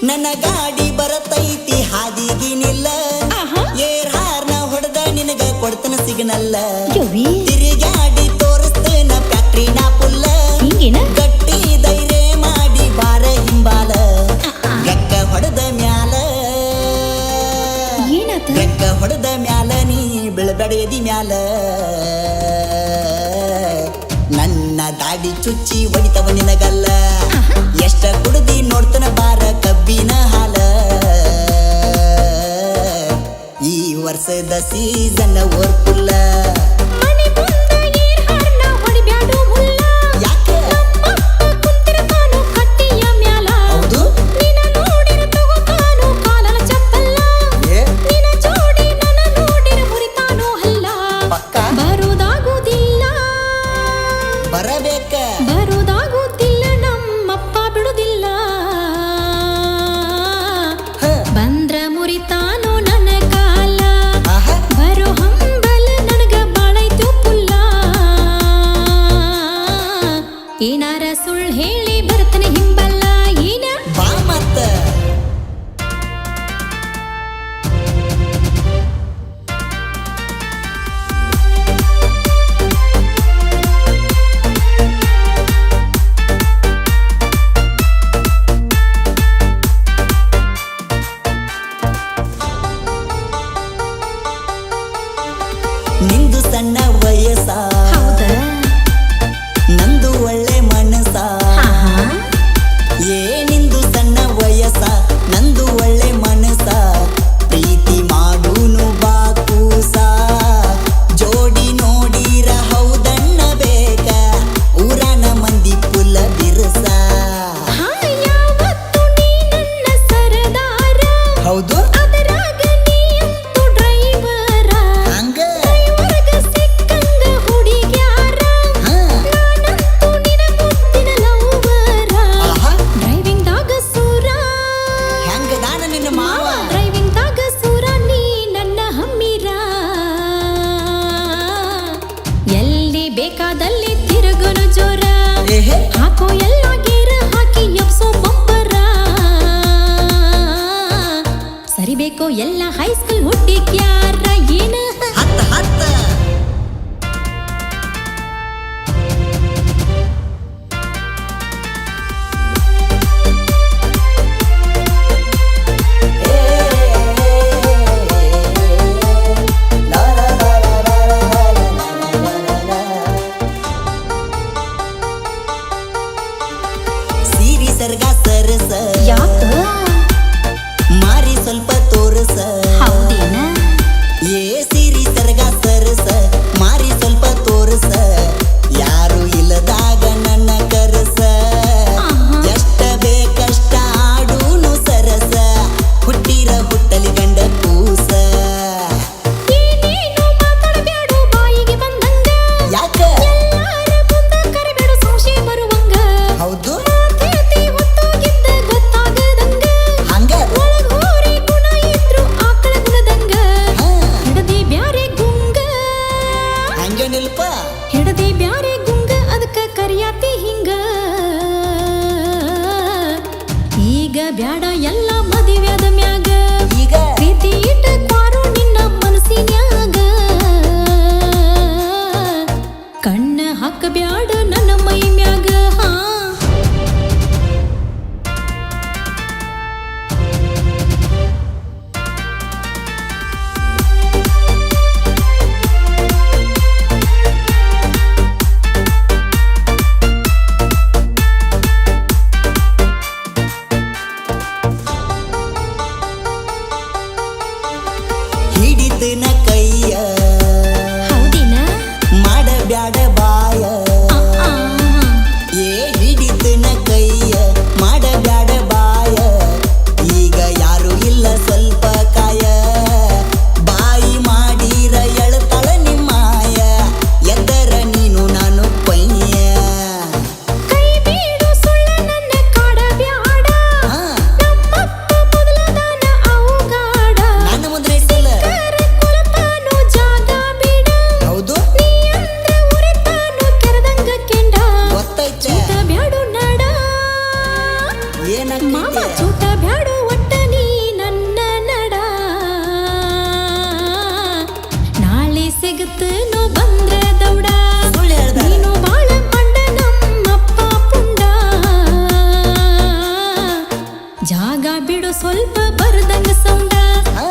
ನನ್ನ ಗಾಡಿ ಬರತೈತಿ ಹಾದಿಗಿನಿಲ್ಲ ಏರ್ ಹಾರ್ನ ಹೊಡೆದ ನಿನಗ ಕೊಡ್ತನ ಸಿಗ್ನಲ್ಲ ತಿರುಗಾಡಿ ತೋರಿಸ್ತೇನ ಫ್ಯಾಕ್ಟ್ರಿನ ಪುಲ್ಲ ಗಟ್ಟಿ ಧೈರ್ಯ ಮಾಡಿ ಬಾರ ಹಿಂಬಾಲ ರೆಕ್ಕ ಹೊಡೆದ ಮ್ಯಾಲ ರೆಕ್ಕ ಹೊಡೆದ ಮ್ಯಾಲ ನೀ ಬೆಳಬೆಡೆಯದಿ ಮ್ಯಾಲ ನನ್ನ ದಾಡಿ ಚುಚ್ಚಿ ಒಡಿತವ ನಿನಗಲ್ಲ ಎಷ್ಟ ಕುಡ್ದಿ ನೋಡ್ತನ ಬಾರ ಕಬ್ಬಿನ ಹಾಲ ಈ ವರ್ಷದ ಸೀಸನ್ ಓರ್ಪುಲ್ಲ ಬರುದಾಗುತ್ತಿಲ್ಲ ನಮ್ಮಪ್ಪ ಬಿಡುದಿಲ್ಲ ಬಂದ್ರ ಮುರಿತಾನೋ ನನ್ನ ಕಾಲ ಬರೋ ಹಂಬಲ ನನಗ ಬಾಳೈತು ಪುಲ್ಲ ಏನಾರ ಸುಳ್ಳು ಹೇಳಿ ಬರ್ತನೆ ಹಿಂಬಲ್ಲ ಏನ ಬಾ ಮತ್ತ ನಿಂದು ಸಣ್ಣ ವಯಸ್ಸ ನಂದು ಒಳ್ಳೆ ಮನಸ ಏನಿಂದು ಸಣ್ಣ ವಯಸ್ಸ ನಂದು ಒಳ್ಳೆ ಮನಸ ಪ್ರೀತಿ ಮಾಡೂನು ಬಾಕೂಸ ಜೋಡಿ ನೋಡಿರ ಹೌದಣ್ಣ ಬೇಕ ಊರನ ಮಂದಿ ಪುಲ್ಲ ಬಿರುಸ ಹೌದು ಬೇಕಾದಲ್ಲಿ ತಿರುಗನು ಜೋರ ಹಾಕೋ ಎಲ್ಲ ಗೇರ ಹಾಕಿ ಎಪ್ಸೋ ಬಂಪರ ಸರಿಬೇಕೋ ಎಲ್ಲ ಹೈಸ್ಕೂಲ್ ಹುಟ್ಟಿಗ್ಯಾರ ಏನ ಹತ್ತ ಹತ್ತ ಸರ್ಗ ಸರಸ ಯಾಕ ಮಾರಿ ಸ್ವಲ್ಪ ತೋರಸ ಹೌದೇನ ಏ ಸಿರಿ ಸರ್ಗ ಸರಸ ಮಾರಿ ಸ್ವಲ್ಪ ತೋರಸ ಯಾರು ಇಲ್ಲದಾಗ ನನ್ನ ಕರಸ ಎಷ್ಟ ಬೇಕಷ್ಟ ಆಡೂನು ಸರಸ ಹುಟ್ಟಿರ ಹುಟ್ಟಲಿ ಗಂಡ ಕೂಸ ಏನೇನು ಮಾತಾಡಬ್ಯಾಡು ಬಾಯಿಗೆ ಬಂದಂಗ ಯಾಕ ಎಲ್ಲಾರ ಮುಂದ ಕರೆಬೇಡು ಸಂಶಯ ಬರುವಂಗ ಹೌದು ಹಿಡದಿ ಬ್ಯಾರೆ ಗುಂಗ ಅದಕ್ಕ ಕರಿಯಾತಿ ಹಿಂಗ ಈಗ ಬ್ಯಾಡ ಎಲ್ಲ ಮದುವೆದ ಮ್ಯಾಗ ಈಗ ಪ್ರೀತಿ ಇಟ್ಟ ಕ್ವಾರು ನಿನ್ನ ಮನಸ್ಸಿನ್ಯಾಗ ಕಣ್ಣ ಹಾಕ ಬ್ಯಾಡ ನನ್ನ ಮೈ ಮ್ಯಾಗ ಐತಿ ಚೂಟ ಬ್ಯಾಡು ಒಟ್ಟ ನೀ ನನ್ನ ನಡ ನಾಳೆ ಸಿಗುತ್ತನೋ ಬಂದ್ರೆ ದೌಡ ಸುಳ್ಳು ಹೇಳ್ದಾರ ನೀನು ಬಾಳ ಮಂಡ ನಮ್ಮಪ್ಪ ಪುಂಡ ಜಾಗ ಬಿಡು ಸ್ವಲ್ಪ ಬರ್ದಂಗ ಸೌಂಡ ಹಾ